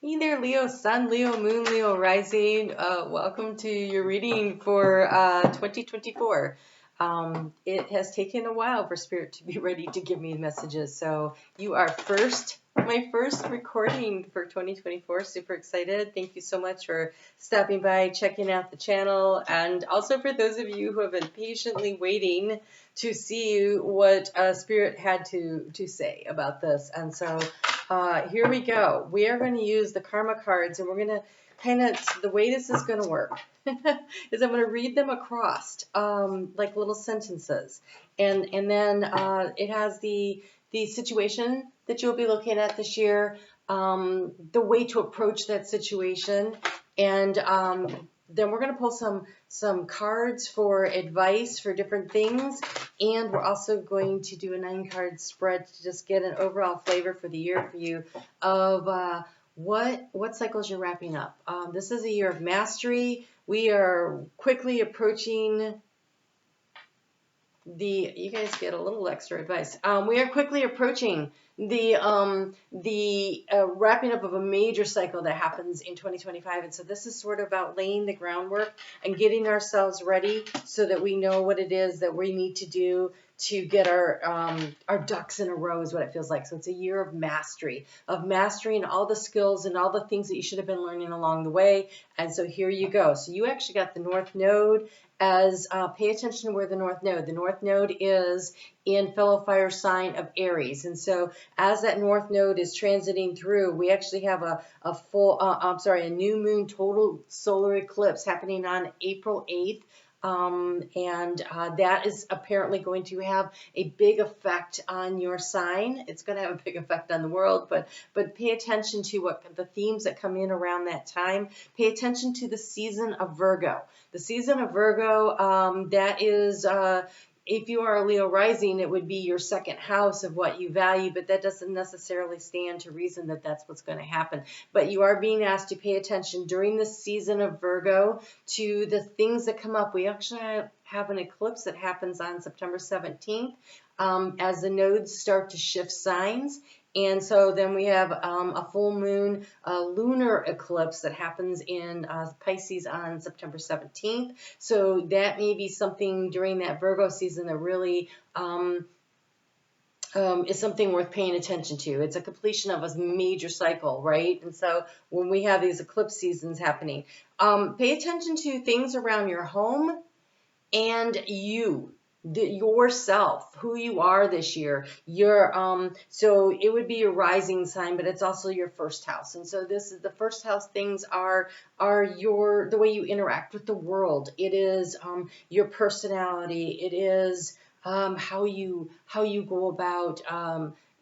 Hey there, Leo Sun, Leo Moon, Leo Rising. Welcome to your reading for 2024. It has taken a while for Spirit to be ready to give me messages. So you are my first recording for 2024. Super excited. Thank you so much for stopping by, checking out the channel, and also for those of you who have been patiently waiting to see what Spirit had to say about this. And so here we go. We are going to use the karma cards, and we're going to the way this is going to work is I'm going to read them across like little sentences, and then it has the situation that you'll be looking at this year, the way to approach that situation, and then we're going to pull some cards for advice for different things, and we're also going to do a 9-card spread to just get an overall flavor for the year for you of what cycles you're wrapping up. This is a year of mastery. We are quickly approaching you guys get a little extra advice. We are quickly approaching the wrapping up of a major cycle that happens in 2025, and so this is sort of about laying the groundwork and getting ourselves ready so that we know what it is that we need to do to get our ducks in a row is what it feels like. So it's a year of mastering all the skills and all the things that you should have been learning along the way. And so here you go. So you actually got the North Node as pay attention to where the North Node is in fellow fire sign of Aries. And so as that North Node is transiting through, we actually have a new moon total solar eclipse happening on April 8th. That is apparently going to have a big effect on your sign. It's going to have a big effect on the world, but pay attention to what the themes that come in around that time. Pay attention to the season of Virgo. The season of Virgo, that is if you are a Leo rising, it would be your second house of what you value, but that doesn't necessarily stand to reason that that's what's going to happen. But you are being asked to pay attention during the season of Virgo to the things that come up. We actually have an eclipse that happens on September 17th as the nodes start to shift signs. And so then we have a full moon lunar eclipse that happens in Pisces on September 17th. So that may be something during that Virgo season that really is something worth paying attention to. It's a completion of a major cycle, right? And so when we have these eclipse seasons happening, pay attention to things around your home and yourself, who you are this year. So it would be your rising sign, but it's also your first house. And so this is the first house things are the way you interact with the world. It is your personality. It is how you go about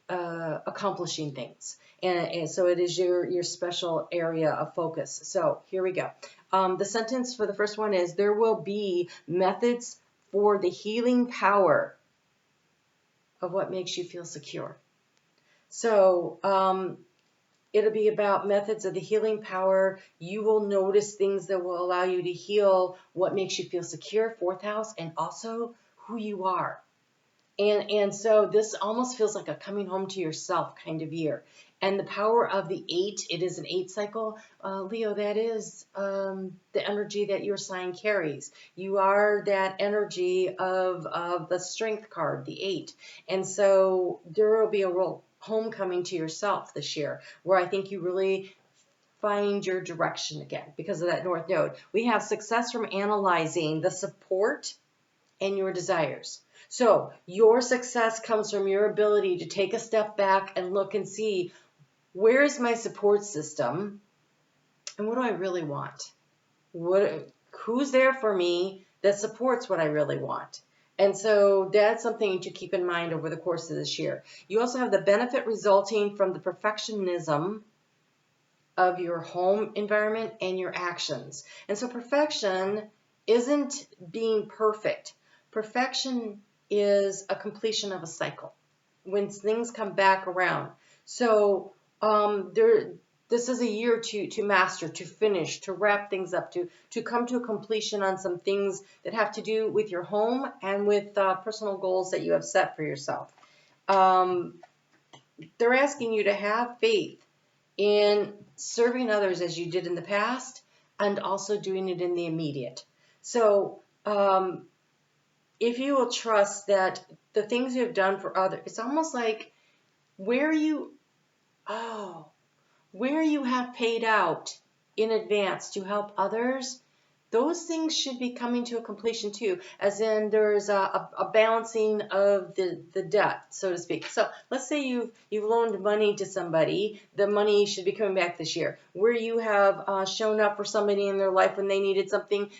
accomplishing things. And so it is your special area of focus. So here we go. The sentence for the first one is, there will be methods for the healing power of what makes you feel secure. So it'll be about methods of the healing power. You will notice things that will allow you to heal what makes you feel secure, fourth house, and also who you are. And so this almost feels like a coming home to yourself kind of year. And the power of the 8, it is an 8 cycle. Leo, that is the energy that your sign carries. You are that energy of the strength card, the 8. And so there will be a real homecoming to yourself this year, where I think you really find your direction again because of that North Node. We have success from analyzing the support and your desires. So your success comes from your ability to take a step back and look and see, where is my support system and what do I really want? Who's there for me that supports what I really want? And so that's something to keep in mind over the course of this year. You also have the benefit resulting from the perfectionism of your home environment and your actions. And so perfection isn't being perfect. Perfection is a completion of a cycle when things come back around. So this is a year to master, to finish, to wrap things up, to come to a completion on some things that have to do with your home and with personal goals that you have set for yourself. They're asking you to have faith in serving others as you did in the past, and also doing it in the immediate. So if you will trust that the things you have done for others, it's almost like where you, oh, where you have paid out in advance to help others, those things should be coming to a completion too, as in there's a balancing of the debt, so to speak. So let's say you've loaned money to somebody, the money should be coming back this year. Where you have shown up for somebody in their life when they needed something,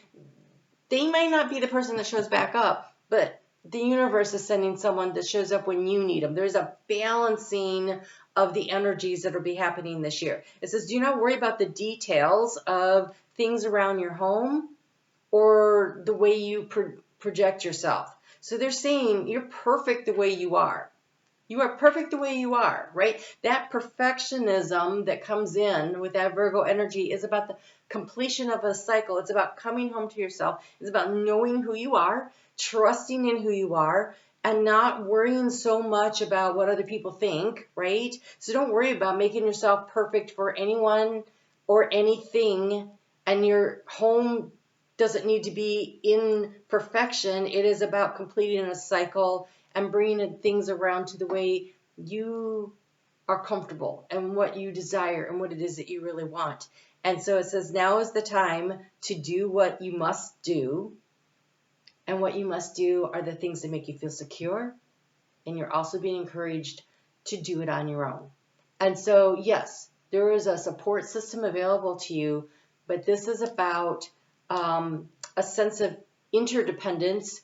they might not be the person that shows back up, but the universe is sending someone that shows up when you need them. There's a balancing of the energies that will be happening this year. It says, do not worry about the details of things around your home or the way you project yourself. So they're saying you're perfect the way you are. You are perfect the way you are, right? That perfectionism that comes in with that Virgo energy is about the completion of a cycle. It's about coming home to yourself. It's about knowing who you are, trusting in who you are, and not worrying so much about what other people think, right? So don't worry about making yourself perfect for anyone or anything, and your home doesn't need to be in perfection. It is about completing a cycle and bringing things around to the way you are comfortable and what you desire and what it is that you really want. And so it says, now is the time to do what you must do. And what you must do are the things that make you feel secure. And you're also being encouraged to do it on your own. And so, yes, there is a support system available to you, but this is about a sense of interdependence,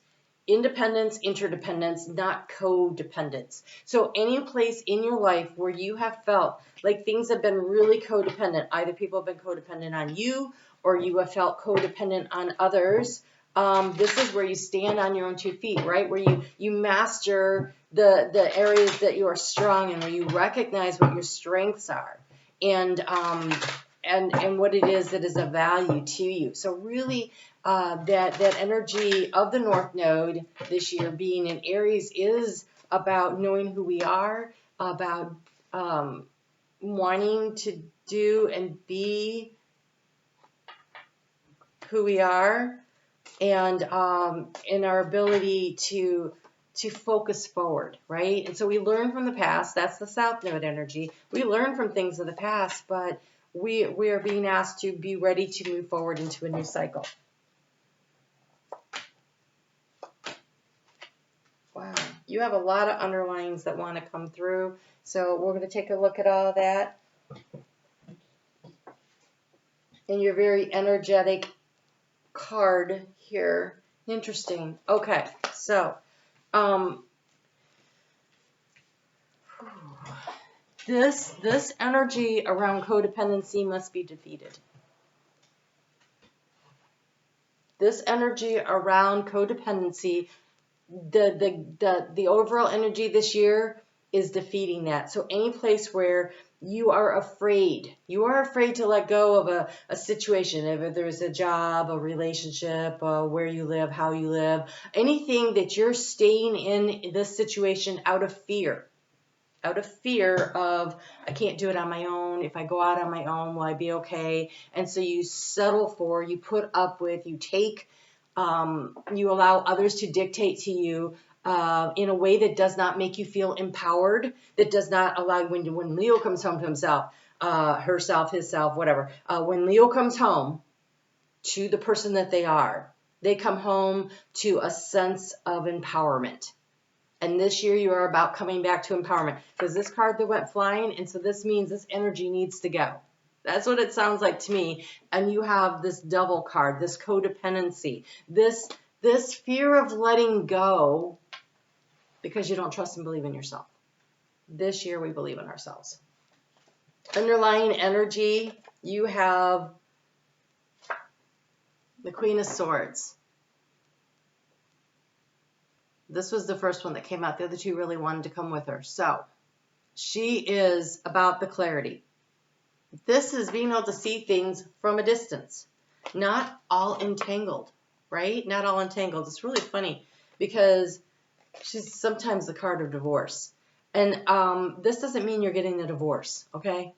independence, interdependence, not codependence. So any place in your life where you have felt like things have been really codependent, either people have been codependent on you or you have felt codependent on others, this is where you stand on your own 2 feet, right? Where you master the areas that you are strong in, where you recognize what your strengths are and what it is that is of value to you. So really, that energy of the North Node this year being in Aries is about knowing who we are, about wanting to do and be who we are, and in our ability to focus forward, right? And so we learn from the past. That's the South Node energy. We learn from things of the past, but we are being asked to be ready to move forward into a new cycle. Wow, you have a lot of underlines that want to come through. So we're going to take a look at all of that. And your very energetic card here. Interesting. Okay, so this energy around codependency must be defeated. This energy around codependency, the overall energy this year is defeating that. So any place where you are afraid to let go of a situation, if there's a job, a relationship, where you live, how you live, anything that you're staying in this situation out of fear of, I can't do it on my own. If I go out on my own, will I be okay? And so you settle for, you put up with, you take, you allow others to dictate to you in a way that does not make you feel empowered, that does not allow, when Leo comes home to himself, herself, himself, whatever, when Leo comes home to the person that they come home to a sense of empowerment. And this year you are about coming back to empowerment, because this card that went flying, and so this means this energy needs to go. That's what it sounds like to me. And you have this double card, this codependency, this fear of letting go because you don't trust and believe in yourself. This year we believe in ourselves. Underlying energy, you have the Queen of Swords. This was the first one that came out. The other two really wanted to come with her. So she is about the clarity. This is being able to see things from a distance, not all entangled, right? Not all entangled. It's really funny because she's sometimes the card of divorce. And this doesn't mean you're getting a divorce, okay?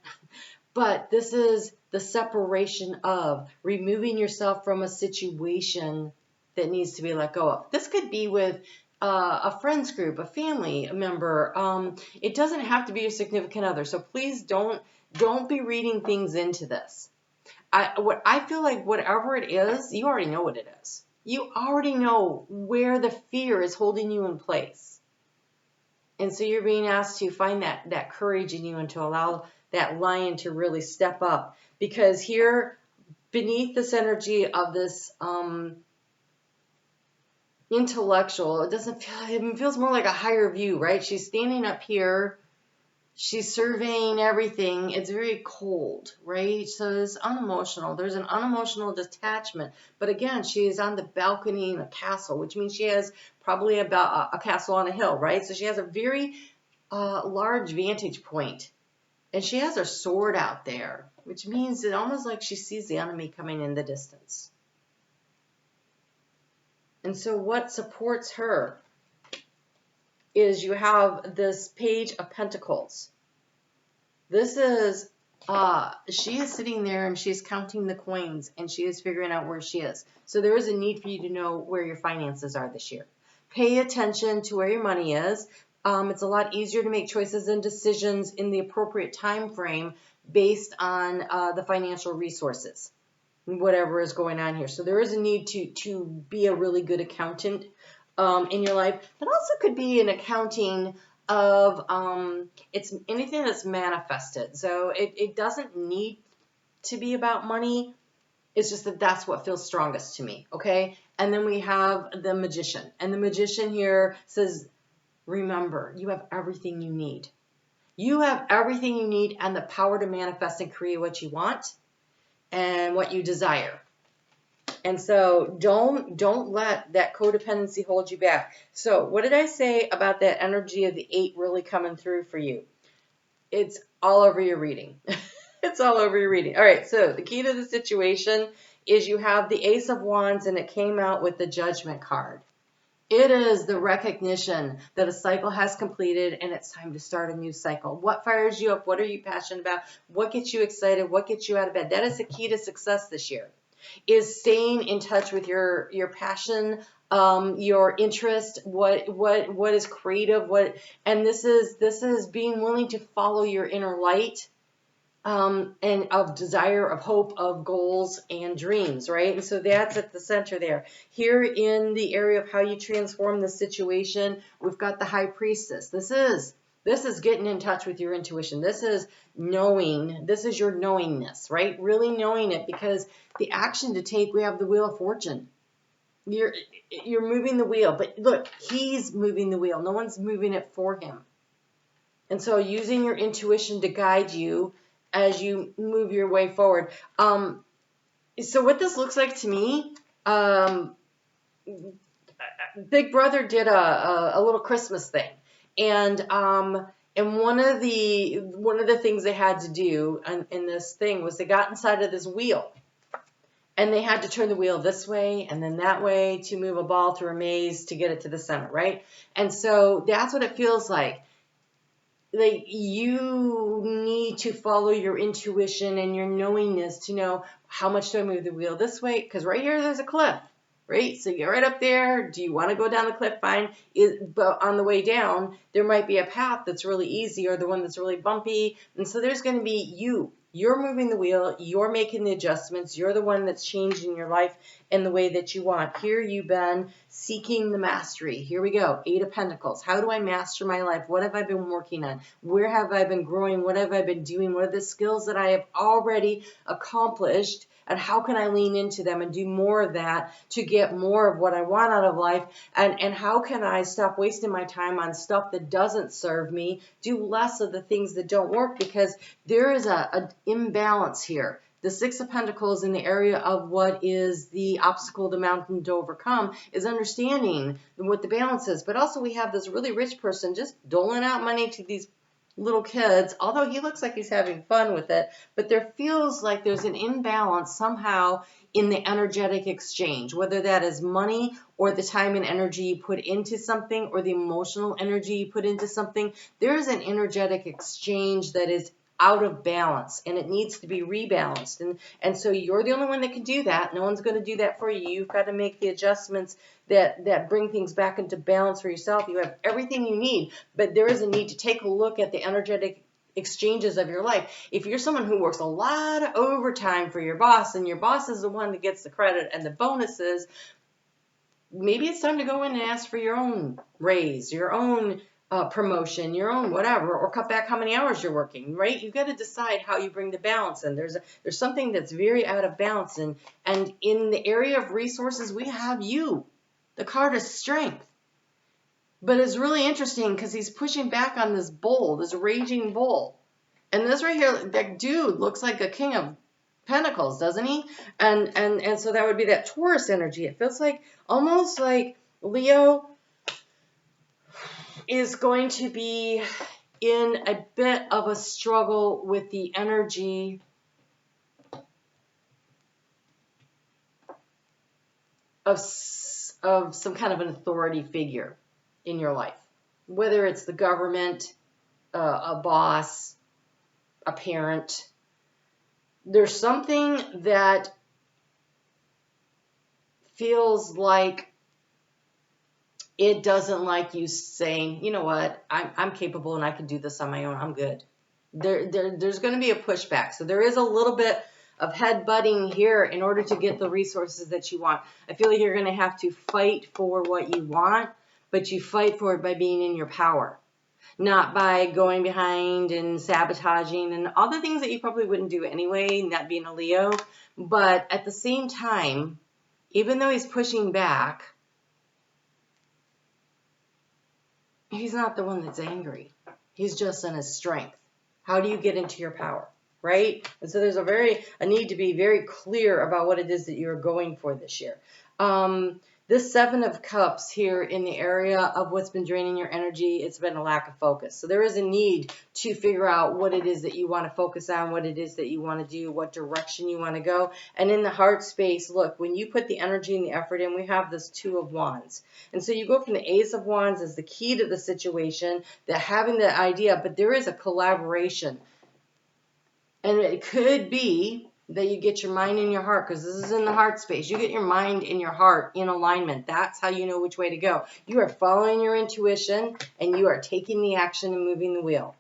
But this is the separation of removing yourself from a situation that needs to be let go of. This could be with a friends group, a family member. It doesn't have to be your significant other. So please don't be reading things into this. I feel like whatever it is, you already know what it is. You already know where the fear is holding you in place. And so you're being asked to find that courage in you and to allow that lion to really step up. Because here, beneath this energy of this intellectual, it feels more like a higher view, right? She's standing up here. She's surveying everything. It's very cold, right? So it's unemotional. There's an unemotional detachment. But again, she is on the balcony in a castle, which means she has probably about a castle on a hill, right? So she has a very large vantage point. And she has her sword out there, which means it's almost like she sees the enemy coming in the distance. And so what supports her is you have this Page of Pentacles. This is, she is sitting there and she's counting the coins and she is figuring out where she is. So there is a need for you to know where your finances are this year. Pay attention to where your money is. It's a lot easier to make choices and decisions in the appropriate time frame based on the financial resources, whatever is going on here. So there is a need to be a really good accountant in your life. That also could be an accounting of it's anything that's manifested. So it doesn't need to be about money. It's just that that's what feels strongest to me, okay? And then we have the Magician. And the Magician here says, remember, you have everything you need. You have everything you need and the power to manifest and create what you want and what you desire. And so don't let that codependency hold you back. So what did I say about that energy of the 8 really coming through for you? It's all over your reading. It's all over your reading. All right, so the key to the situation is you have the Ace of Wands and it came out with the Judgment card. It is the recognition that a cycle has completed and it's time to start a new cycle. What fires you up? What are you passionate about? What gets you excited? What gets you out of bed? That is the key to success this year, is staying in touch with your passion, your interest, what is creative, and this is being willing to follow your inner light. And of desire, of hope, of goals and dreams, right? And so that's at the center there. Here in the area of how you transform the situation, we've got the High Priestess. This is getting in touch with your intuition. This is knowing. This is your knowingness, right? Really knowing it, because the action to take, we have the Wheel of Fortune. You're moving the wheel, but look, he's moving the wheel. No one's moving it for him. And so using your intuition to guide you as you move your way forward. So what this looks like to me, Big Brother did a little Christmas thing, and one of the things they had to do in this thing was they got inside of this wheel, and they had to turn the wheel this way and then that way to move a ball through a maze to get it to the center, right? And so that's what it feels like. Like, you need to follow your intuition and your knowingness to know, how much do I move the wheel this way? Because right here, there's a cliff, right? So you're right up there. Do you want to go down the cliff? Fine. But on the way down, there might be a path that's really easy or the one that's really bumpy. And so there's going to be you. You're moving the wheel. You're making the adjustments. You're the one that's changing your life in the way that you want. Here you've been seeking the mastery. Here we go. 8 of Pentacles. How do I master my life? What have I been working on? Where have I been growing? What have I been doing? What are the skills that I have already accomplished? And how can I lean into them and do more of that to get more of what I want out of life? And how can I stop wasting my time on stuff that doesn't serve me, do less of the things that don't work? Because there is an imbalance here. The 6 of Pentacles in the area of what is the obstacle, the mountain to overcome, is understanding what the balance is. But also we have this really rich person just doling out money to these little kids, although he looks like he's having fun with it, but there feels like there's an imbalance somehow in the energetic exchange, whether that is money or the time and energy you put into something or the emotional energy you put into something. There is an energetic exchange that is out of balance and it needs to be rebalanced. And so you're the only one that can do that. No one's going to do that for you. You've got to make the adjustments that bring things back into balance for yourself. You have everything you need, but there is a need to take a look at the energetic exchanges of your life. If you're someone who works a lot of overtime for your boss and your boss is the one that gets the credit and the bonuses, maybe it's time to go in and ask for your own raise, your own promotion, your own whatever, or cut back how many hours you're working, right? You've got to decide how you bring the balance in. There's something that's very out of balance, and in the area of resources, we have you. The card is strength. But it's really interesting because he's pushing back on this bull, this raging bull. And this right here, that dude looks like a king of pentacles, doesn't he? And so that would be that Taurus energy. It feels like almost like Leo is going to be in a bit of a struggle with the energy of some kind of an authority figure in your life, whether it's the government, a boss, a parent. There's something that feels like it doesn't like you saying, you know what, I'm capable and I can do this on my own. I'm good. There's going to be a pushback. So there is a little bit of headbutting here in order to get the resources that you want. I feel like you're going to have to fight for what you want, but you fight for it by being in your power, not by going behind and sabotaging and all the things that you probably wouldn't do anyway, not being a Leo. But at the same time, even though he's pushing back, he's not the one that's angry. He's just in his strength. How do you get into your power, right? And so there's a need to be very clear about what it is that you're going for this year. This Seven of Cups here in the area of what's been draining your energy, it's been a lack of focus. So there is a need to figure out what it is that you want to focus on, what it is that you want to do, what direction you want to go. And in the heart space, look, when you put the energy and the effort in, we have this Two of Wands. And so you go from the Ace of Wands as the key to the situation, that having the idea, but there is a collaboration. And it could be that you get your mind and your heart, because this is in the heart space. You get your mind and your heart in alignment. That's how you know which way to go. You are following your intuition, and you are taking the action and moving the wheel.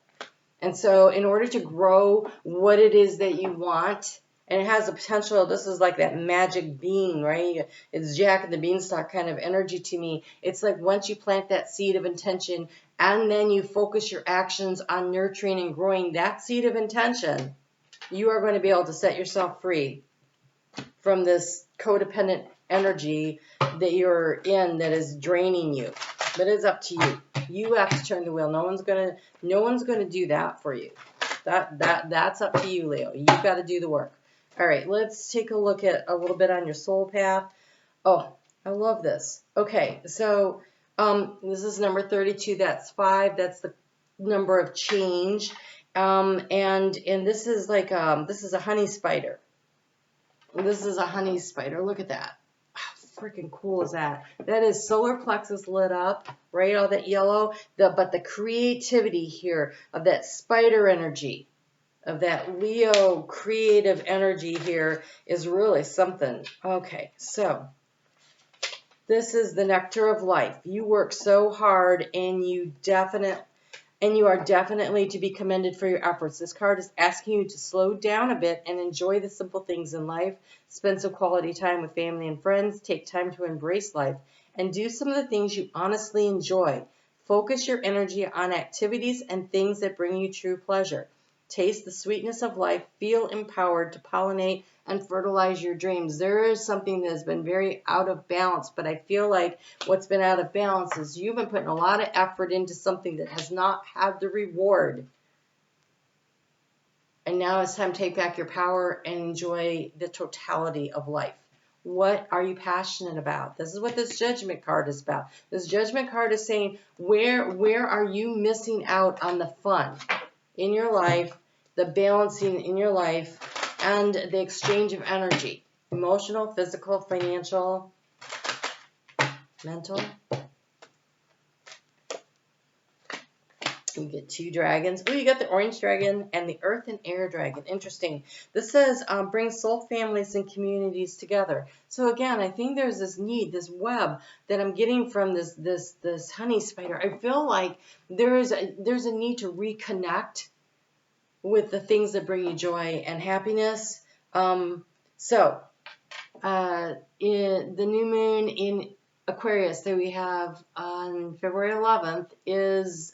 And so in order to grow what it is that you want, and it has the potential, this is like that magic bean, right? It's Jack and the Beanstalk kind of energy to me. It's like once you plant that seed of intention, and then you focus your actions on nurturing and growing that seed of intention, you are going to be able to set yourself free from this codependent energy that you're in that is draining you. But it's up to you. You have to turn the wheel. No one's going to do that for you. That's up to you, Leo. You've got to do the work. All right, let's take a look at a little bit on your soul path. Oh, I love this. Okay, so this is number 32. That's 5. That's the number of change. And this is like, this is a honey spider. This is a honey spider. Look at that. How freaking cool is that? That is solar plexus lit up, right? All that yellow. But the creativity here of that spider energy, of that Leo creative energy here is really something. Okay, so this is the nectar of life. You work so hard, and you are definitely to be commended for your efforts. This card is asking you to slow down a bit and enjoy the simple things in life. Spend some quality time with family and friends. Take time to embrace life and do some of the things you honestly enjoy. Focus your energy on activities and things that bring you true pleasure. Taste the sweetness of life. Feel empowered to pollinate and fertilize your dreams. There is something that has been very out of balance, but I feel like what's been out of balance is you've been putting a lot of effort into something that has not had the reward. And now it's time to take back your power and enjoy the totality of life. What are you passionate about? This is what this Judgment card is about. This Judgment card is saying, where are you missing out on the fun in your life, the balancing in your life, and the exchange of energy, emotional, physical, financial, mental. We get 2 dragons. Oh, you got the orange dragon and the earth and air dragon. Interesting. This says bring soul families and communities together. So again, I think there's this need, this web that I'm getting from this honey spider. I feel like there's a need to reconnect with the things that bring you joy and happiness. So in the new moon in Aquarius that we have on February 11th is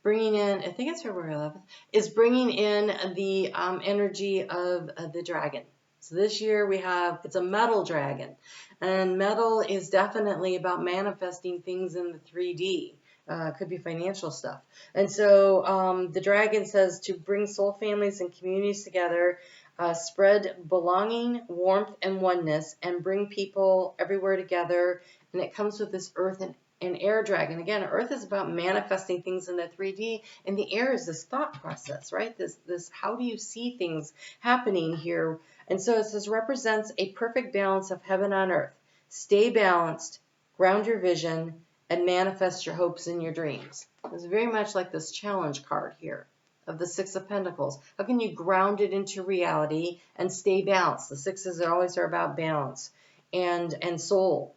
bringing in, I think it's February 11th, is bringing in the energy of the dragon. So this year it's a metal dragon. And metal is definitely about manifesting things in the 3D. Could be financial stuff. And so the dragon says to bring soul families and communities together, spread belonging, warmth, and oneness, and bring people everywhere together. And it comes with this earth and air dragon. Again, earth is about manifesting things in the 3D, and the air is this thought process, right? This how do you see things happening here? And so it says represents a perfect balance of heaven on earth. Stay balanced, ground your vision, and manifest your hopes and your dreams. It's very much like this challenge card here of the Six of Pentacles. How can you ground it into reality and stay balanced? The sixes always are about balance and soul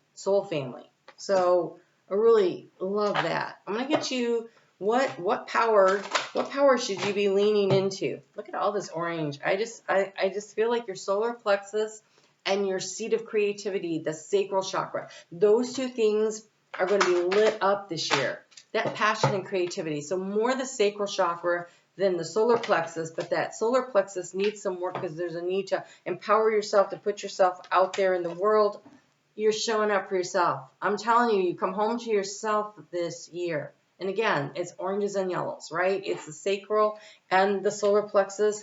family. So I really love that. I'm going to get you what power should you be leaning into? Look at all this orange. I just feel like your solar plexus and your seat of creativity, the sacral chakra, those two things are going to be lit up this year. That passion and creativity. So more the sacral chakra than the solar plexus, but that solar plexus needs some work because there's a need to empower yourself, to put yourself out there in the world. You're showing up for yourself. I'm telling you, you come home to yourself this year. And again, it's oranges and yellows, right? It's the sacral and the solar plexus.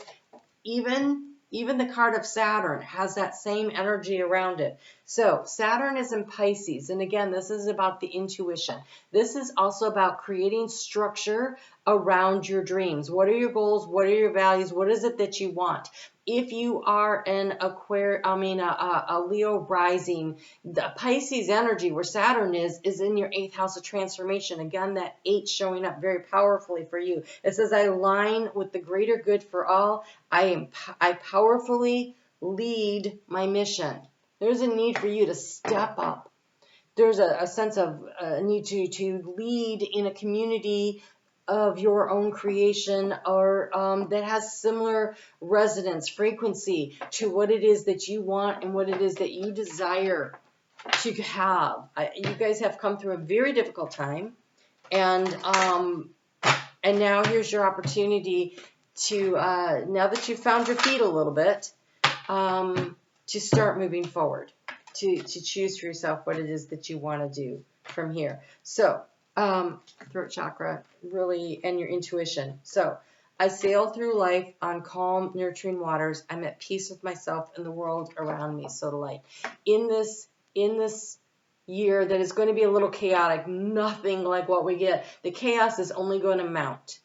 Even the card of Saturn has that same energy around it. So Saturn is in Pisces. And again, this is about the intuition. This is also about creating structure around your dreams. What are your goals? What are your values? What is it that you want? If you are an a Leo rising, the Pisces energy where Saturn is in your 8th house of transformation. Again, that 8 showing up very powerfully for you. It says, I align with the greater good for all. I powerfully lead my mission. There's a need for you to step up. There's a sense of need to lead in a community of your own creation or that has similar resonance, frequency to what it is that you want and what it is that you desire to have. You guys have come through a very difficult time, and now here's your opportunity to, now that you've found your feet a little bit, to start moving forward, to choose for yourself what it is that you want to do from here. So, throat chakra, really, and your intuition. So, I sail through life on calm, nurturing waters. I'm at peace with myself and the world around me. So delight. In this year that is going to be a little chaotic, nothing like what we get. The chaos is only going to mount.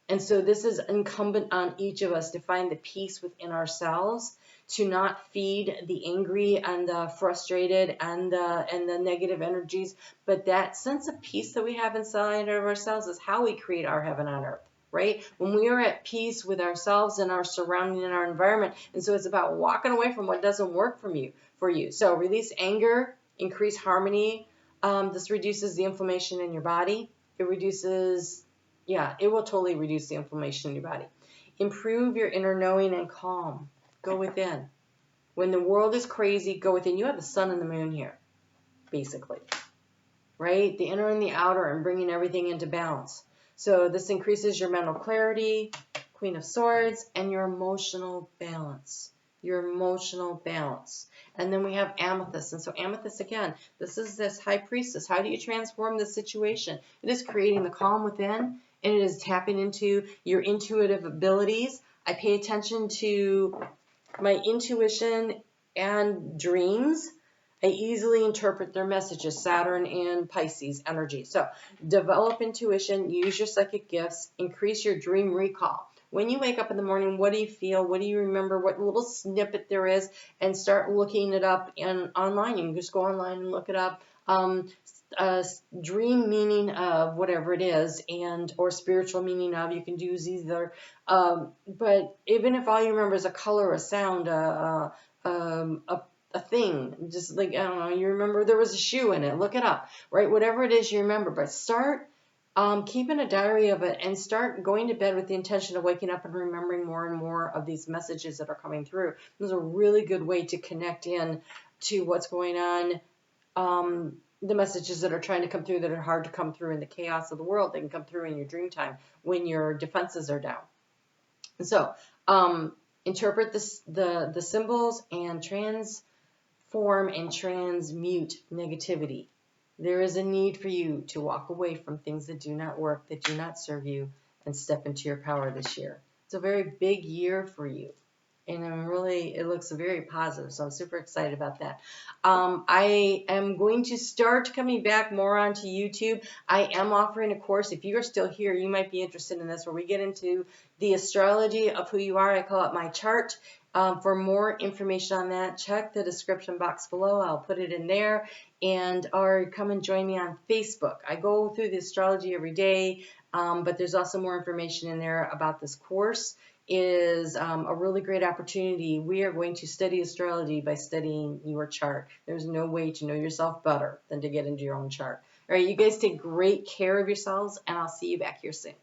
And so this is incumbent on each of us to find the peace within ourselves, to not feed the angry and the frustrated and the negative energies. But that sense of peace that we have inside of ourselves is how we create our heaven on earth, right? When we are at peace with ourselves and our surrounding and our environment. And so it's about walking away from what doesn't work for you. So release anger, increase harmony. This reduces the inflammation in your body. It will totally reduce the inflammation in your body. Improve your inner knowing and calm. Go within. When the world is crazy, go within. You have the sun and the moon here, basically, right? The inner and the outer, and bringing everything into balance. So this increases your mental clarity, Queen of Swords, and your emotional balance. And then we have Amethyst. And so Amethyst, again, this is this High Priestess. How do you transform the situation? It is creating the calm within, and it is tapping into your intuitive abilities. I pay attention to my intuition and dreams. I easily interpret their messages, Saturn and Pisces energy. So develop intuition, use your psychic gifts, increase your dream recall. When you wake up in the morning, what do you feel? What do you remember? What little snippet there is? And start looking it up online. You can just go online and look it up. dream meaning of whatever it is, and or spiritual meaning of, you can use either. But even if all you remember is a color, a sound, a thing, just like, I don't know, you remember there was a shoe in it, look it up, right? Whatever it is you remember, but start keeping a diary of it, and start going to bed with the intention of waking up and remembering more and more of these messages that are coming through. This is a really good way to connect in to what's going on. The messages that are trying to come through that are hard to come through in the chaos of the world, they can come through in your dream time when your defenses are down. So interpret the symbols and transform and transmute negativity. There is a need for you to walk away from things that do not work, that do not serve you, and step into your power this year. It's a very big year for you. And it looks very positive, so I'm super excited about that. I am going to start coming back more onto YouTube. I am offering a course. If you are still here, you might be interested in this, where we get into the astrology of who you are. I call it my chart. For more information on that, check the description box below. I'll put it in there. Or come and join me on Facebook. I go through the astrology every day, but there's also more information in there about this course. Is a really great opportunity. We are going to study astrology by studying your chart. There's no way to know yourself better than to get into your own chart. All right, you guys take great care of yourselves, and I'll see you back here soon.